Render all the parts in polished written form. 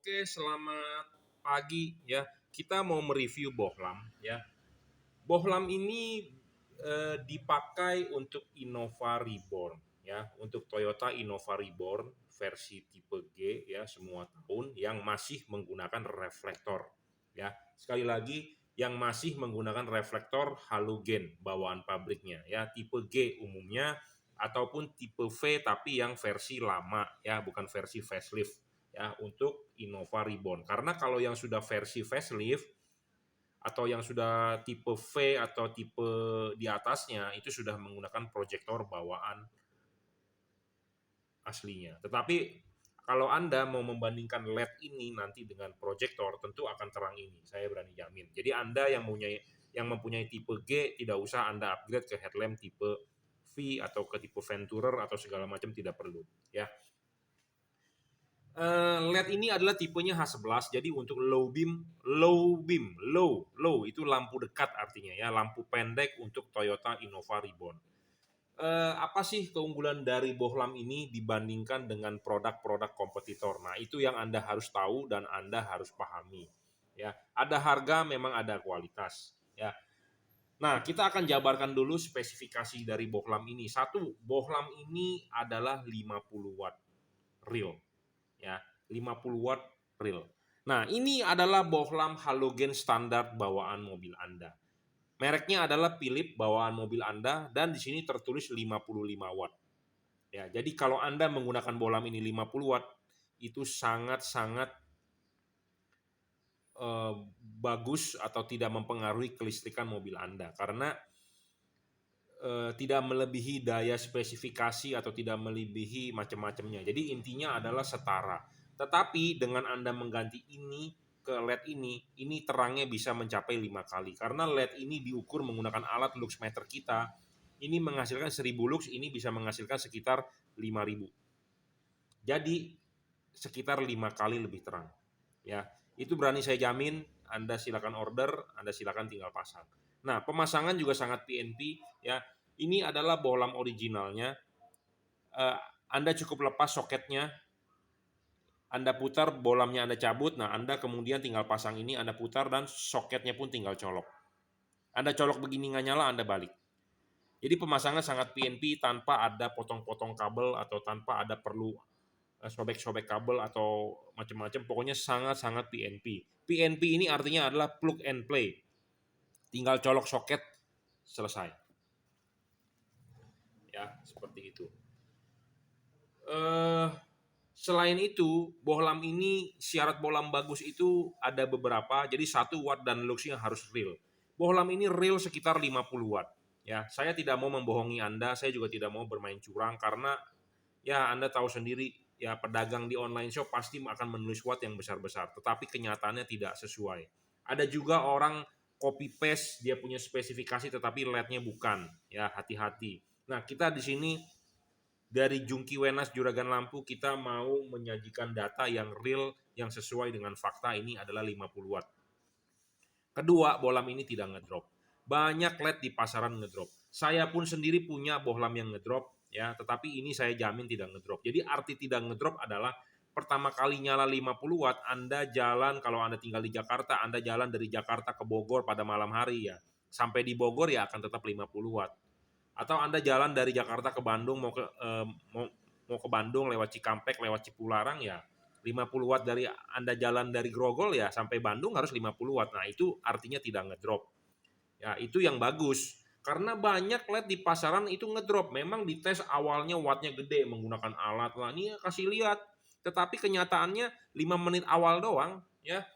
Oke, selamat pagi ya. Kita mau mereview bohlam ya. Bohlam ini dipakai untuk Innova Reborn ya, untuk Toyota Innova Reborn versi tipe G ya, semua tahun yang masih menggunakan reflektor ya. Sekali lagi yang masih menggunakan reflektor halogen bawaan pabriknya ya, tipe G umumnya ataupun tipe V tapi yang versi lama ya, bukan versi facelift ya, untuk Innova Reborn. Karena kalau yang sudah versi facelift atau yang sudah tipe V atau tipe di atasnya itu sudah menggunakan proyektor bawaan aslinya. Tetapi kalau Anda mau membandingkan LED ini nanti dengan proyektor, tentu akan terang ini, saya berani jamin. Jadi Anda yang mempunyai tipe G tidak usah Anda upgrade ke headlamp tipe V atau ke tipe Venturer atau segala macam, tidak perlu ya. LED ini adalah tipenya H11, jadi untuk low itu lampu dekat artinya ya, lampu pendek untuk Toyota Innova Reborn. Apa sih keunggulan dari bohlam ini dibandingkan dengan produk-produk kompetitor? Nah, itu yang Anda harus tahu dan Anda harus pahami. Ya, ada harga, memang ada kualitas. Ya, nah kita akan jabarkan dulu spesifikasi dari bohlam ini. Satu, bohlam ini adalah 50 watt real. Ya, 50 watt real. Nah, ini adalah bohlam halogen standar bawaan mobil Anda. Mereknya adalah Philips bawaan mobil Anda dan di sini tertulis 55 watt. Ya, jadi kalau Anda menggunakan bohlam ini 50 watt itu sangat-sangat bagus atau tidak mempengaruhi kelistrikan mobil Anda karena tidak melebihi daya spesifikasi atau tidak melebihi macam-macamnya. Jadi intinya adalah setara. Tetapi dengan Anda mengganti ini ke LED ini terangnya bisa mencapai 5 kali. Karena LED ini diukur menggunakan alat luxmeter kita. Ini menghasilkan 1000 lux, ini bisa menghasilkan sekitar 5000. Jadi sekitar 5 kali lebih terang. Ya, itu berani saya jamin. Anda silakan order, Anda silakan tinggal pasang. Nah, pemasangan juga sangat PNP ya. Ini adalah bohlam originalnya. Anda cukup lepas soketnya, Anda putar, bohlamnya Anda cabut, nah Anda kemudian tinggal pasang ini, Anda putar dan soketnya pun tinggal colok. Anda colok begini nggak nyala, Anda balik. Jadi pemasangan sangat PNP tanpa ada potong-potong kabel atau tanpa ada perlu sobek-sobek kabel atau macam-macam. Pokoknya sangat-sangat PNP. PNP ini artinya adalah plug and play. Tinggal colok soket, selesai. Ya, seperti itu. Selain itu, bohlam ini syarat bohlam bagus itu ada beberapa. Jadi 1 watt dan luxnya harus real. Bohlam ini real sekitar 50 watt. Ya, saya tidak mau membohongi Anda, saya juga tidak mau bermain curang karena ya Anda tahu sendiri ya, pedagang di online shop pasti akan menulis watt yang besar-besar, tetapi kenyataannya tidak sesuai. Ada juga orang copy paste, dia punya spesifikasi tetapi LED-nya bukan. Ya, hati-hati. Nah, kita di sini dari Jungki Wenas Juragan Lampu kita mau menyajikan data yang real, yang sesuai dengan fakta. Ini adalah 50 watt. Kedua, bohlam ini tidak ngedrop. Banyak LED di pasaran ngedrop. Saya pun sendiri punya bohlam yang ngedrop ya, tetapi ini saya jamin tidak ngedrop. Jadi arti tidak ngedrop adalah pertama kali nyala 50 watt, Anda jalan, kalau Anda tinggal di Jakarta, Anda jalan dari Jakarta ke Bogor pada malam hari ya. Sampai di Bogor ya akan tetap 50 watt. Atau Anda jalan dari Jakarta ke Bandung mau ke Bandung lewat Cikampek, lewat Cipularang ya 50 watt. Dari Anda jalan dari Grogol ya sampai Bandung harus 50 watt. Nah, itu artinya tidak ngedrop. Ya, itu yang bagus. Karena banyak LED di pasaran itu ngedrop. Memang dites awalnya wattnya gede menggunakan alat lah. Ini kasih lihat. Tetapi kenyataannya 5 menit awal doang ya.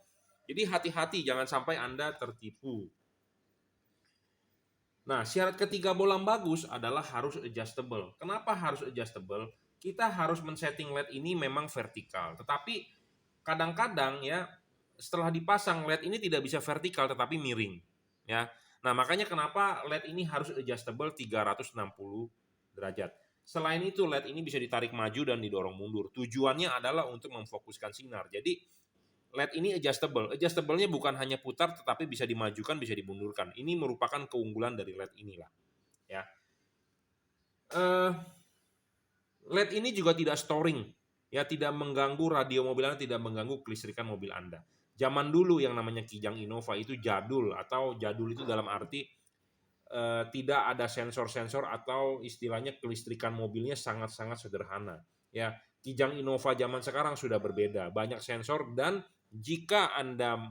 Jadi hati-hati jangan sampai Anda tertipu. Nah, syarat ketiga bohlam bagus adalah harus adjustable. Kenapa harus adjustable? Kita harus men-setting LED ini memang vertikal. Tetapi kadang-kadang ya setelah dipasang LED ini tidak bisa vertikal tetapi miring. Ya. Nah, makanya kenapa LED ini harus adjustable 360 derajat. Selain itu LED ini bisa ditarik maju dan didorong mundur. Tujuannya adalah untuk memfokuskan sinar. Jadi LED ini adjustable. Adjustable-nya bukan hanya putar tetapi bisa dimajukan, bisa dimundurkan. Ini merupakan keunggulan dari LED inilah. Ya. LED ini juga tidak storing. Ya, tidak mengganggu radio mobil Anda, tidak mengganggu kelistrikan mobil Anda. Zaman dulu yang namanya Kijang Innova itu jadul, atau jadul itu dalam arti tidak ada sensor-sensor atau istilahnya kelistrikan mobilnya sangat-sangat sederhana. Ya, Kijang Innova zaman sekarang sudah berbeda, banyak sensor, dan jika Anda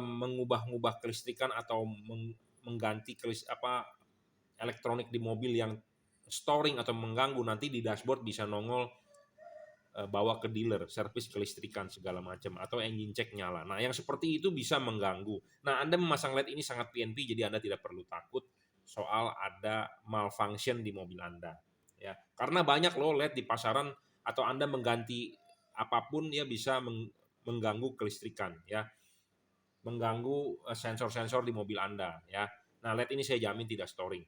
mengubah-ubah kelistrikan atau mengganti elektronik di mobil yang storing atau mengganggu, nanti di dashboard bisa nongol bawa ke dealer, servis kelistrikan segala macam, atau engine check nyala. Nah, yang seperti itu bisa mengganggu. Nah, Anda memasang LED ini sangat PNP, jadi Anda tidak perlu takut soal ada malfunction di mobil Anda. Ya, karena banyak loh LED di pasaran, atau Anda mengganti apapun ya bisa mengganggu kelistrikan, ya, mengganggu sensor-sensor di mobil Anda, ya. Nah, LED ini saya jamin tidak storing.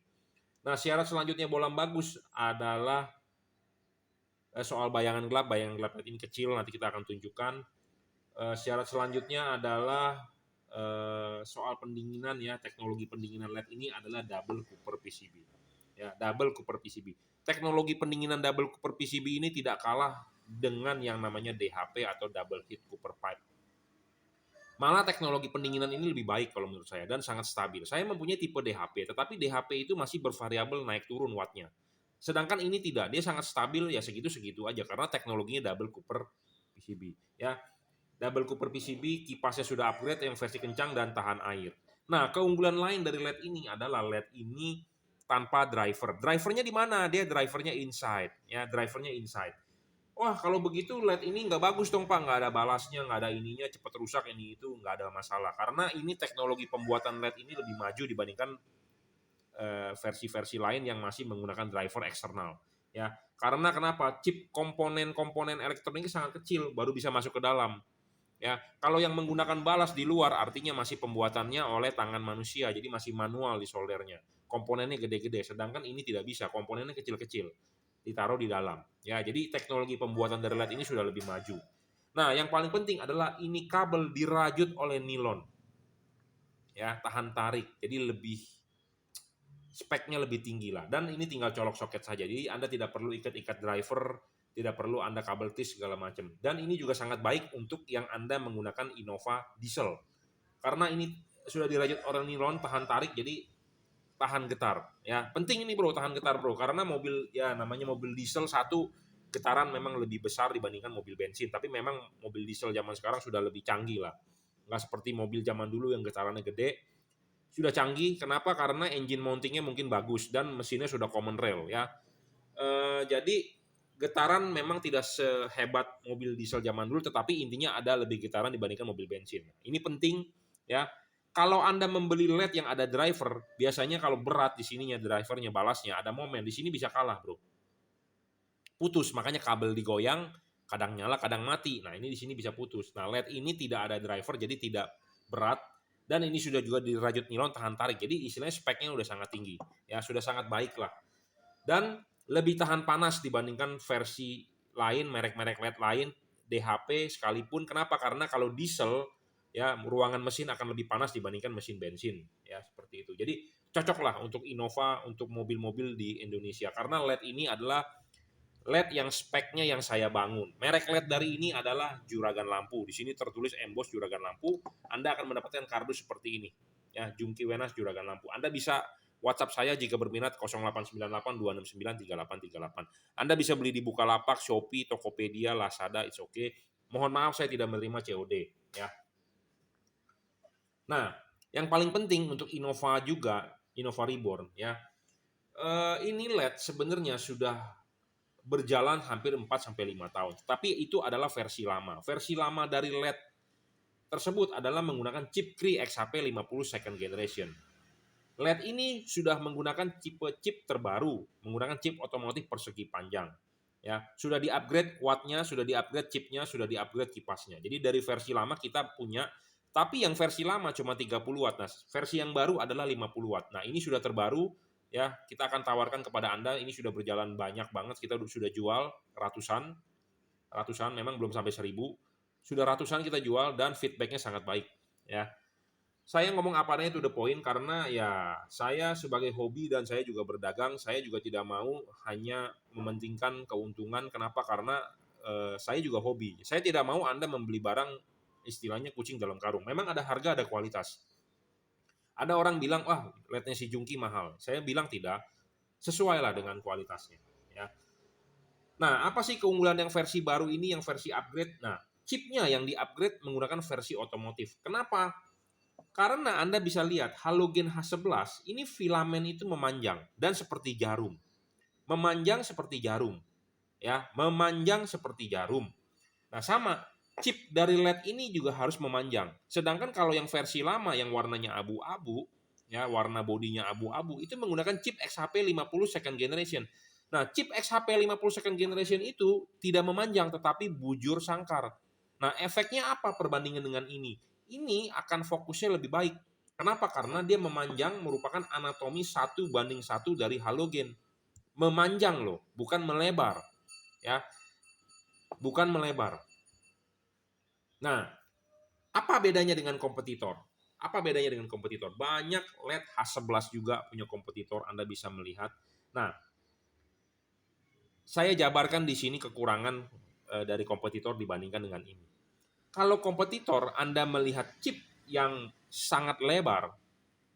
Nah, syarat selanjutnya bohlam bagus adalah soal bayangan gelap LED ini kecil, nanti kita akan tunjukkan. Syarat selanjutnya adalah soal pendinginan, ya, teknologi pendinginan LED ini adalah double Cooper PCB. Ya, double Cooper PCB. Teknologi pendinginan double Cooper PCB ini tidak kalah dengan yang namanya DHP atau double heat Cooper pipe. Malah teknologi pendinginan ini lebih baik kalau menurut saya dan sangat stabil. Saya mempunyai tipe DHP, tetapi DHP itu masih bervariabel naik turun wattnya. Sedangkan ini tidak, dia sangat stabil, ya segitu-segitu aja karena teknologinya double Cooper PCB, ya. Double Cooper PCB, kipasnya sudah upgrade yang versi kencang dan tahan air. Nah, keunggulan lain dari LED ini adalah LED ini tanpa driver. Drivernya di mana? Dia drivernya inside, ya, drivernya inside. Wah, kalau begitu LED ini nggak bagus dong Pak, nggak ada balasnya, nggak ada ininya, cepat rusak ini itu, nggak ada masalah. Karena ini teknologi pembuatan LED ini lebih maju dibandingkan versi-versi lain yang masih menggunakan driver eksternal. Ya, karena kenapa? Chip komponen-komponen elektronik sangat kecil, baru bisa masuk ke dalam. Ya, kalau yang menggunakan balas di luar, artinya masih pembuatannya oleh tangan manusia, jadi masih manual di soldernya. Komponennya gede-gede, sedangkan ini tidak bisa, komponennya kecil-kecil, ditaruh di dalam. Ya, jadi teknologi pembuatan dari LED ini sudah lebih maju. Nah, yang paling penting adalah ini kabel dirajut oleh nilon. Ya, tahan tarik, jadi lebih speknya lebih tinggi lah. Dan ini tinggal colok soket saja. Jadi Anda tidak perlu ikat-ikat driver, tidak perlu Anda kabel tis segala macam. Dan ini juga sangat baik untuk yang Anda menggunakan Innova diesel. Karena ini sudah dirajut orang nilon, tahan tarik, jadi tahan getar. Ya, penting ini bro, tahan getar bro. Karena mobil, ya namanya mobil diesel, satu, getaran memang lebih besar dibandingkan mobil bensin. Tapi memang mobil diesel zaman sekarang sudah lebih canggih lah. Nggak seperti mobil zaman dulu yang getarannya gede. Sudah canggih, kenapa? Karena engine mountingnya mungkin bagus dan mesinnya sudah common rail, ya. Jadi getaran memang tidak sehebat mobil diesel zaman dulu, tetapi intinya ada lebih getaran dibandingkan mobil bensin. Ini penting, ya. Kalau Anda membeli LED yang ada driver, biasanya kalau berat di sininya drivernya, balasnya, ada momen di sini bisa kalah, bro. Putus, makanya kabel digoyang, kadang nyala, kadang mati. Nah, ini di sini bisa putus. Nah, LED ini tidak ada driver, jadi tidak berat. Dan ini sudah juga dirajut nilon tahan tarik. Jadi istilahnya speknya udah sangat tinggi. Ya, sudah sangat baik lah. Dan lebih tahan panas dibandingkan versi lain, merek-merek LED lain, DHP sekalipun. Kenapa? Karena kalau diesel, ya, ruangan mesin akan lebih panas dibandingkan mesin bensin. Ya, seperti itu. Jadi cocoklah untuk Innova, untuk mobil-mobil di Indonesia. Karena LED ini adalah LED yang speknya yang saya bangun. Merek LED dari ini adalah Juragan Lampu. Di sini tertulis emboss Juragan Lampu. Anda akan mendapatkan kardus seperti ini. Ya, Jungki Wenas Juragan Lampu. Anda bisa WhatsApp saya jika berminat 0898 269 3838. Anda bisa beli di Bukalapak, Shopee, Tokopedia, Lazada, it's okay. Mohon maaf saya tidak menerima COD, ya. Nah, yang paling penting untuk Innova juga, Innova Reborn, ya. Ini LED sebenarnya sudah berjalan hampir 4-5 tahun. Tapi itu adalah versi lama. Versi lama dari LED tersebut adalah menggunakan chip Cree XHP 50 second generation. LED ini sudah menggunakan tipe chip terbaru, menggunakan chip otomotif persegi panjang. Ya, sudah di-upgrade wattnya, sudah di-upgrade chipnya, sudah di-upgrade kipasnya. Jadi dari versi lama kita punya, tapi yang versi lama cuma 30 watt. Nah, versi yang baru adalah 50 watt. Nah, ini sudah terbaru, ya, kita akan tawarkan kepada Anda. Ini sudah berjalan banyak banget, kita sudah jual ratusan, memang belum sampai 1000, sudah ratusan kita jual dan feedbacknya sangat baik, ya. Saya ngomong apa adanya to the point karena ya saya sebagai hobi dan saya juga berdagang, saya juga tidak mau hanya mementingkan keuntungan. Kenapa? Karena saya juga hobi. Saya tidak mau Anda membeli barang istilahnya kucing dalam karung. Memang ada harga, ada kualitas. Ada orang bilang, wah LED-nya si Jungki mahal. Saya bilang tidak, sesuailah dengan kualitasnya. Ya. Nah, apa sih keunggulan yang versi baru ini, yang versi upgrade? Nah, chipnya yang di-upgrade menggunakan versi otomotif. Kenapa? Karena Anda bisa lihat halogen H11 ini filamen itu memanjang dan seperti jarum. Memanjang seperti jarum, ya, memanjang seperti jarum. Nah, sama chip dari LED ini juga harus memanjang. Sedangkan kalau yang versi lama yang warnanya abu-abu, ya, warna bodinya abu-abu itu menggunakan chip XHP 50 second generation. Nah, chip XHP 50 second generation itu tidak memanjang tetapi bujur sangkar. Nah, efeknya apa perbandingan dengan ini? Ini akan fokusnya lebih baik. Kenapa? Karena dia memanjang merupakan anatomi 1:1 dari halogen. Memanjang loh, bukan melebar. Ya, bukan melebar. Nah, apa bedanya dengan kompetitor? Apa bedanya dengan kompetitor? Banyak LED H11 juga punya kompetitor, Anda bisa melihat. Nah, saya jabarkan di sini kekurangan dari kompetitor dibandingkan dengan ini. Kalau kompetitor Anda melihat chip yang sangat lebar,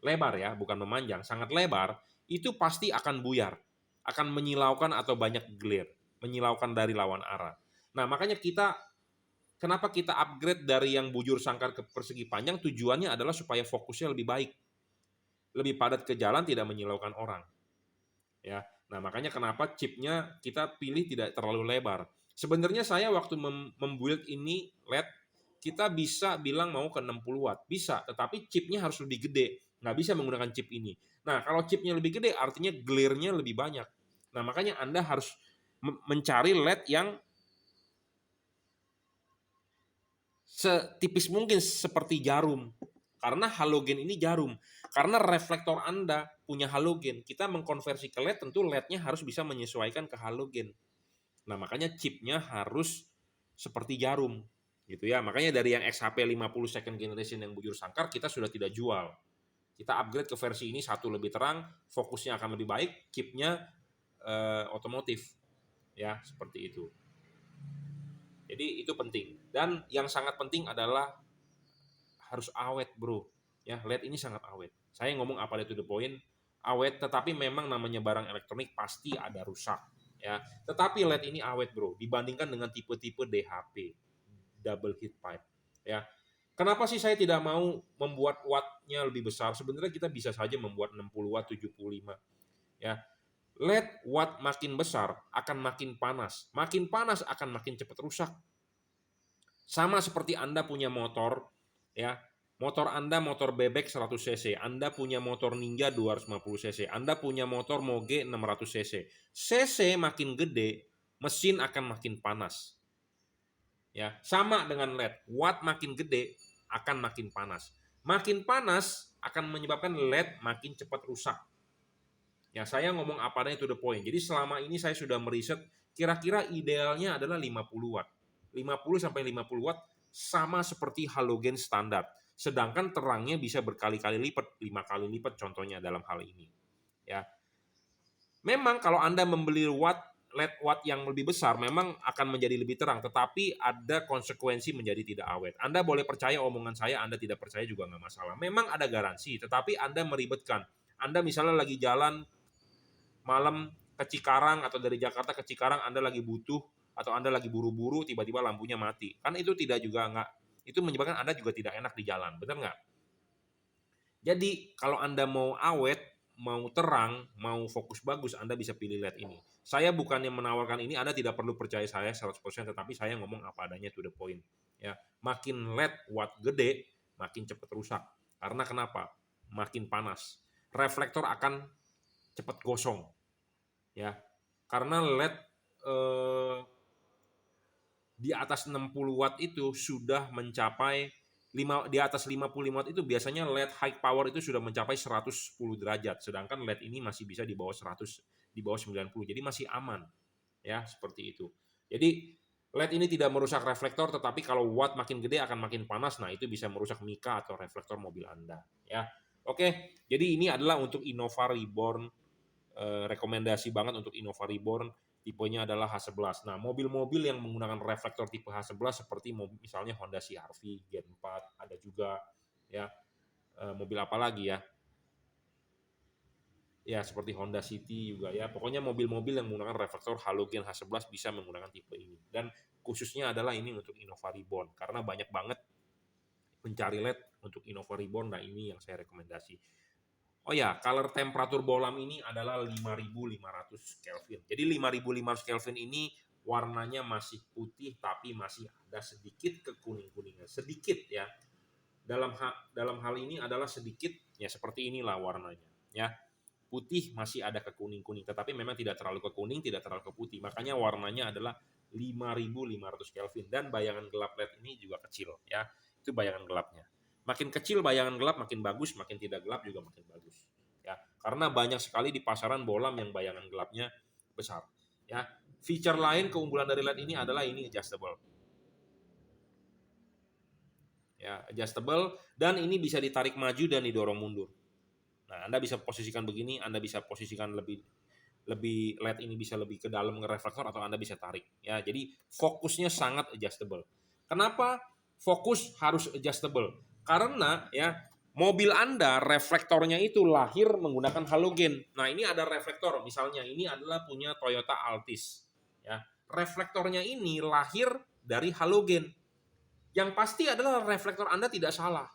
lebar ya, bukan memanjang, sangat lebar, itu pasti akan buyar, akan menyilaukan atau banyak glare, menyilaukan dari lawan arah. Nah, makanya kenapa kita upgrade dari yang bujur sangkar ke persegi panjang, tujuannya adalah supaya fokusnya lebih baik, lebih padat ke jalan, tidak menyilaukan orang. Ya, nah makanya kenapa chipnya kita pilih tidak terlalu lebar. Sebenarnya saya waktu membuild ini LED, kita bisa bilang mau ke 60 watt, bisa, tetapi chipnya harus lebih gede, nggak bisa menggunakan chip ini. Nah, kalau chipnya lebih gede, artinya glare-nya lebih banyak. Nah, makanya Anda harus mencari LED yang setipis mungkin seperti jarum. Karena halogen ini jarum. Karena reflektor Anda punya halogen. Kita mengkonversi ke LED, tentu LED-nya harus bisa menyesuaikan ke halogen. Nah, makanya chipnya harus seperti jarum. Gitu ya. Makanya dari yang XHP 50 second generation yang bujur sangkar, kita sudah tidak jual. Kita upgrade ke versi ini, satu lebih terang, fokusnya akan lebih baik, chipnya otomotif. Ya, seperti itu. Jadi itu penting. Dan yang sangat penting adalah harus awet, bro. Ya, LED ini sangat awet. Saya ngomong apa to the point, awet, tetapi memang namanya barang elektronik pasti ada rusak. Ya, tetapi LED ini awet, bro, dibandingkan dengan tipe-tipe DHP, double heat pipe. Ya, kenapa sih saya tidak mau membuat wattnya lebih besar? Sebenarnya kita bisa saja membuat 60 watt, 75. Ya, LED watt makin besar akan makin panas. Makin panas akan makin cepat rusak. Sama seperti Anda punya motor, ya. Motor Anda motor bebek 100 cc, Anda punya motor Ninja 250 cc, Anda punya motor Moge 600 cc. Cc makin gede, mesin akan makin panas. Ya, sama dengan LED, watt makin gede akan makin panas. Makin panas akan menyebabkan LED makin cepat rusak. Ya, saya ngomong apa adanya to the point. Jadi selama ini saya sudah meriset, kira-kira idealnya adalah 50 watt. 50 sampai 50 watt sama seperti halogen standar. Sedangkan terangnya bisa berkali-kali lipat, 5 kali lipat contohnya dalam hal ini. Ya. Memang kalau Anda membeli LED watt yang lebih besar memang akan menjadi lebih terang, tetapi ada konsekuensi menjadi tidak awet. Anda boleh percaya omongan saya, Anda tidak percaya juga nggak masalah. Memang ada garansi, tetapi Anda meribetkan. Anda misalnya lagi jalan malam ke Cikarang atau dari Jakarta ke Cikarang, Anda lagi butuh atau Anda lagi buru-buru, tiba-tiba lampunya mati. Kan itu tidak juga nggak, itu menyebabkan Anda juga tidak enak di jalan, benar nggak? Jadi kalau Anda mau awet, mau terang, mau fokus bagus, Anda bisa pilih LED ini. Saya bukannya menawarkan ini, Anda tidak perlu percaya saya 100%, tetapi saya ngomong apa adanya to the point. Ya, makin LED watt gede, makin cepat rusak. Karena kenapa? Makin panas. Reflektor akan cepat gosong. Ya, karena LED di atas 60 watt itu sudah mencapai di atas 55 watt itu biasanya LED high power itu sudah mencapai 110 derajat, sedangkan LED ini masih bisa di bawah 100, di bawah 90. Jadi masih aman. Ya, seperti itu. Jadi LED ini tidak merusak reflektor, tetapi kalau watt makin gede akan makin panas. Nah, itu bisa merusak mika atau reflektor mobil Anda. Ya, oke. Jadi ini adalah untuk Innova Reborn. Rekomendasi banget untuk Innova Reborn. Tipenya adalah H11. Nah, mobil-mobil yang menggunakan reflektor tipe H11 seperti misalnya Honda CR-V Gen 4, ada juga ya. Mobil apa lagi ya? Ya, seperti Honda City juga ya. Pokoknya mobil-mobil yang menggunakan reflektor halogen H11 bisa menggunakan tipe ini. Dan khususnya adalah ini untuk Innova Reborn karena banyak banget pencari LED untuk Innova Reborn. Nah, ini yang saya rekomendasi. Oh ya, color temperatur bohlam ini adalah 5500 Kelvin. Jadi 5500 Kelvin ini warnanya masih putih tapi masih ada sedikit kekuning-kuningan, sedikit ya. Dalam hal ini adalah sedikit ya, seperti inilah warnanya ya. Putih masih ada kekuning-kuning, tetapi memang tidak terlalu kekuning, tidak terlalu ke putih. Makanya warnanya adalah 5500 Kelvin dan bayangan gelap LED ini juga kecil ya. Itu bayangan gelapnya. Makin kecil bayangan gelap makin bagus, makin tidak gelap juga makin bagus. Ya, karena banyak sekali di pasaran bohlam yang bayangan gelapnya besar. Ya, feature lain keunggulan dari LED ini adalah ini adjustable. Ya, adjustable dan ini bisa ditarik maju dan didorong mundur. Nah, Anda bisa posisikan begini, Anda bisa posisikan lebih LED ini bisa lebih ke dalam reflektor atau Anda bisa tarik. Ya, jadi fokusnya sangat adjustable. Kenapa fokus harus adjustable? Karena ya mobil Anda reflektornya itu lahir menggunakan halogen. Nah, ini ada reflektor, misalnya ini adalah punya Toyota Altis. Ya, reflektornya ini lahir dari halogen. Yang pasti adalah reflektor Anda tidak salah.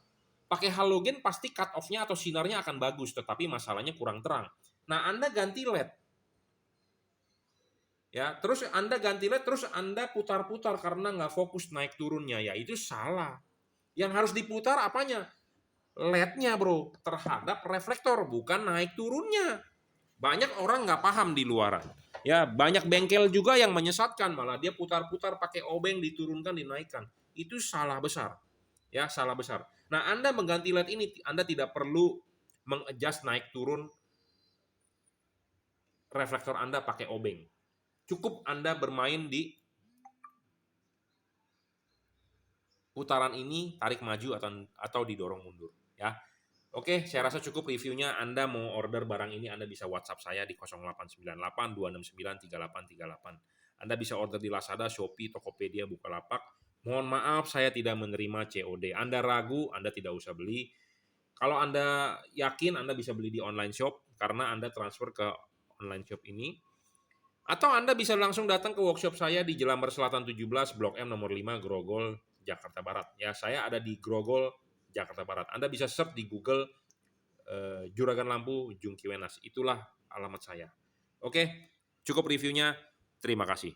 Pakai halogen pasti cut off-nya atau sinarnya akan bagus, tetapi masalahnya kurang terang. Nah, Anda ganti LED. Ya, terus Anda ganti LED, terus Anda putar-putar karena nggak fokus naik turunnya, ya itu salah. Yang harus diputar apanya? LED-nya bro, terhadap reflektor, bukan naik turunnya. Banyak orang nggak paham di luaran. Ya, banyak bengkel juga yang menyesatkan, malah dia putar-putar pakai obeng, diturunkan, dinaikkan. Itu salah besar. Ya, salah besar. Nah, Anda mengganti LED ini, Anda tidak perlu mengadjust naik turun reflektor Anda pakai obeng. Cukup Anda bermain di putaran ini, tarik maju atau didorong mundur. Ya, oke, saya rasa cukup reviewnya. Anda mau order barang ini, Anda bisa WhatsApp saya di 0898 269 3838. Anda bisa order di Lazada, Shopee, Tokopedia, Bukalapak. Mohon maaf, saya tidak menerima COD. Anda ragu, Anda tidak usah beli. Kalau Anda yakin, Anda bisa beli di online shop karena Anda transfer ke online shop ini. Atau Anda bisa langsung datang ke workshop saya di Jelambar Selatan 17, Blok M nomor 5, Grogol, Jakarta Barat. Ya, saya ada di Grogol, Jakarta Barat. Anda bisa search di Google Juragan Lampu Jungki Wenas. Itulah alamat saya. Oke, cukup reviewnya. Terima kasih.